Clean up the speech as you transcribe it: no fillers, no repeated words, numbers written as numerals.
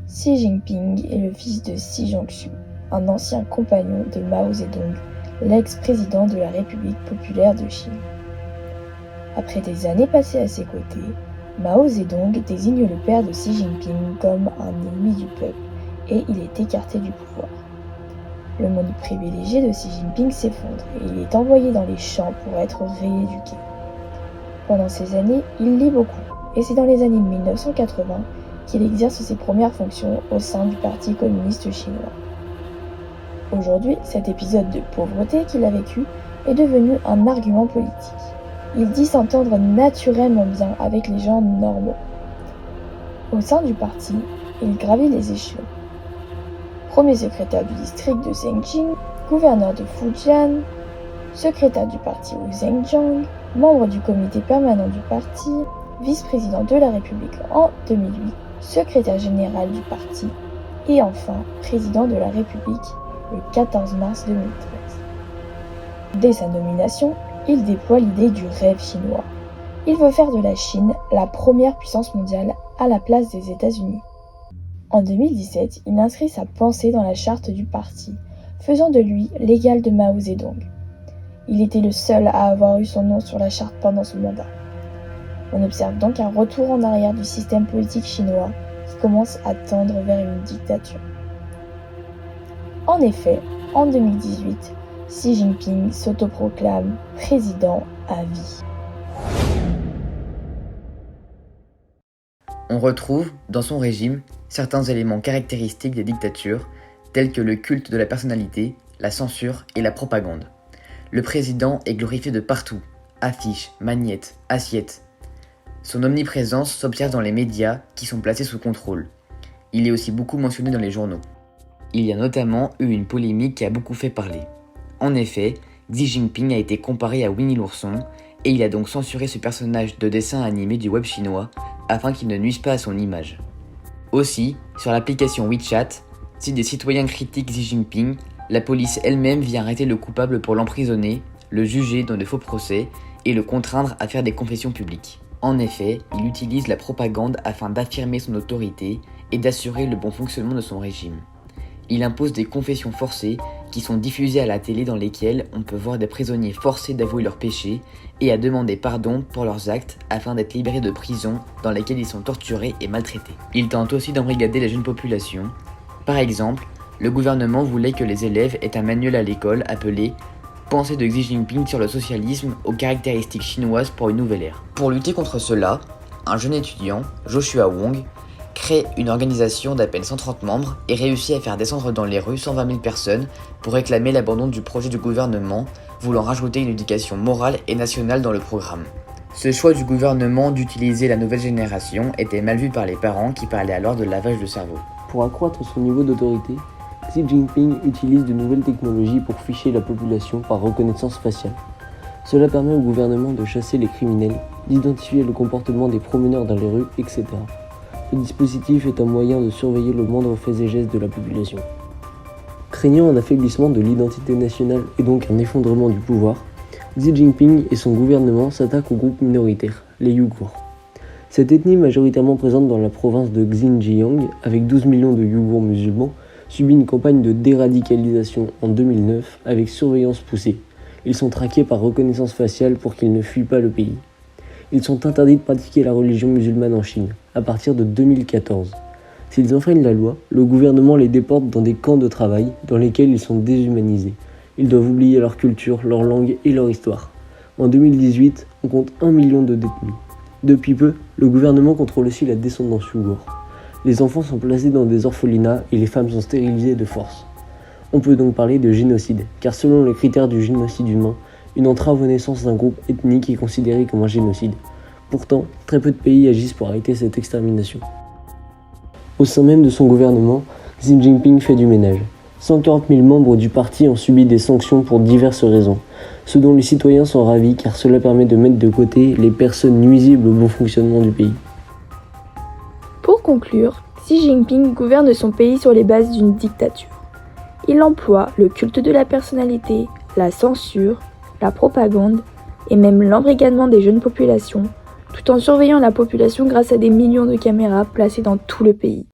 Xi Jinping est le fils de Xi Zhongxu, un ancien compagnon de Mao Zedong, l'ex-président de la République populaire de Chine. Après des années passées à ses côtés, Mao Zedong désigne le père de Xi Jinping comme un ennemi du peuple et il est écarté du pouvoir. Le monde privilégié de Xi Jinping s'effondre et il est envoyé dans les champs pour être rééduqué. Pendant ces années, il lit beaucoup et c'est dans les années 1980 qu'il exerce ses premières fonctions au sein du Parti communiste chinois. Aujourd'hui, cet épisode de pauvreté qu'il a vécu est devenu un argument politique. Il dit s'entendre naturellement bien avec les gens normaux. Au sein du parti, il gravit les échelons. Premier secrétaire du district de Zhengjing, gouverneur de Fujian, secrétaire du parti au Zhejiang, membre du comité permanent du parti, vice-président de la République en 2008, secrétaire général du parti et enfin président de la République le 14 mars 2013. Dès sa nomination, il déploie l'idée du rêve chinois. Il veut faire de la Chine la première puissance mondiale à la place des États-Unis. En 2017, il inscrit sa pensée dans la charte du parti, faisant de lui l'égal de Mao Zedong. Il était le seul à avoir eu son nom sur la charte pendant son mandat. On observe donc un retour en arrière du système politique chinois qui commence à tendre vers une dictature. En effet, en 2018, Xi Jinping s'autoproclame président à vie. On retrouve, dans son régime, certains éléments caractéristiques des dictatures, tels que le culte de la personnalité, la censure et la propagande. Le président est glorifié de partout, affiches, magnettes, assiettes. Son omniprésence s'observe dans les médias qui sont placés sous contrôle. Il est aussi beaucoup mentionné dans les journaux. Il y a notamment eu une polémique qui a beaucoup fait parler. En effet, Xi Jinping a été comparé à Winnie l'ourson et il a donc censuré ce personnage de dessin animé du web chinois afin qu'il ne nuise pas à son image. Aussi, sur l'application WeChat, si des citoyens critiquent Xi Jinping, la police elle-même vient arrêter le coupable pour l'emprisonner, le juger dans de faux procès et le contraindre à faire des confessions publiques. En effet, il utilise la propagande afin d'affirmer son autorité et d'assurer le bon fonctionnement de son régime. Il impose des confessions forcées qui sont diffusées à la télé dans lesquelles on peut voir des prisonniers forcés d'avouer leurs péchés et à demander pardon pour leurs actes afin d'être libérés de prison dans lesquelles ils sont torturés et maltraités. Il tente aussi d'embrigader la jeune population. Par exemple, le gouvernement voulait que les élèves aient un manuel à l'école appelé « Pensée de Xi Jinping sur le socialisme aux caractéristiques chinoises pour une nouvelle ère ». Pour lutter contre cela, un jeune étudiant, Joshua Wong, crée une organisation d'à peine 130 membres et réussit à faire descendre dans les rues 120 000 personnes pour réclamer l'abandon du projet du gouvernement, voulant rajouter une éducation morale et nationale dans le programme. Ce choix du gouvernement d'utiliser la nouvelle génération était mal vu par les parents qui parlaient alors de lavage de cerveau. Pour accroître son niveau d'autorité, Xi Jinping utilise de nouvelles technologies pour ficher la population par reconnaissance faciale. Cela permet au gouvernement de chasser les criminels, d'identifier le comportement des promeneurs dans les rues, etc. Ce dispositif est un moyen de surveiller le moindre fait et geste de la population. Craignant un affaiblissement de l'identité nationale et donc un effondrement du pouvoir, Xi Jinping et son gouvernement s'attaquent aux groupes minoritaires, les Ouïghours. Cette ethnie majoritairement présente dans la province de Xinjiang, avec 12 millions de Ouïghours musulmans, subit une campagne de déradicalisation en 2009 avec surveillance poussée. Ils sont traqués par reconnaissance faciale pour qu'ils ne fuient pas le pays. Ils sont interdits de pratiquer la religion musulmane en Chine, à partir de 2014. S'ils enfreignent la loi, le gouvernement les déporte dans des camps de travail dans lesquels ils sont déshumanisés. Ils doivent oublier leur culture, leur langue et leur histoire. En 2018, on compte 1 million de détenus. Depuis peu, le gouvernement contrôle aussi la descendance ouïghour. Les enfants sont placés dans des orphelinats et les femmes sont stérilisées de force. On peut donc parler de génocide, car selon les critères du génocide humain, une entrave aux naissances d'un groupe ethnique est considérée comme un génocide. Pourtant, très peu de pays agissent pour arrêter cette extermination. Au sein même de son gouvernement, Xi Jinping fait du ménage. 140 000 membres du parti ont subi des sanctions pour diverses raisons, ce dont les citoyens sont ravis car cela permet de mettre de côté les personnes nuisibles au bon fonctionnement du pays. Pour conclure, Xi Jinping gouverne son pays sur les bases d'une dictature. Il emploie le culte de la personnalité, la censure, la propagande et même l'embrigadement des jeunes populations, tout en surveillant la population grâce à des millions de caméras placées dans tout le pays.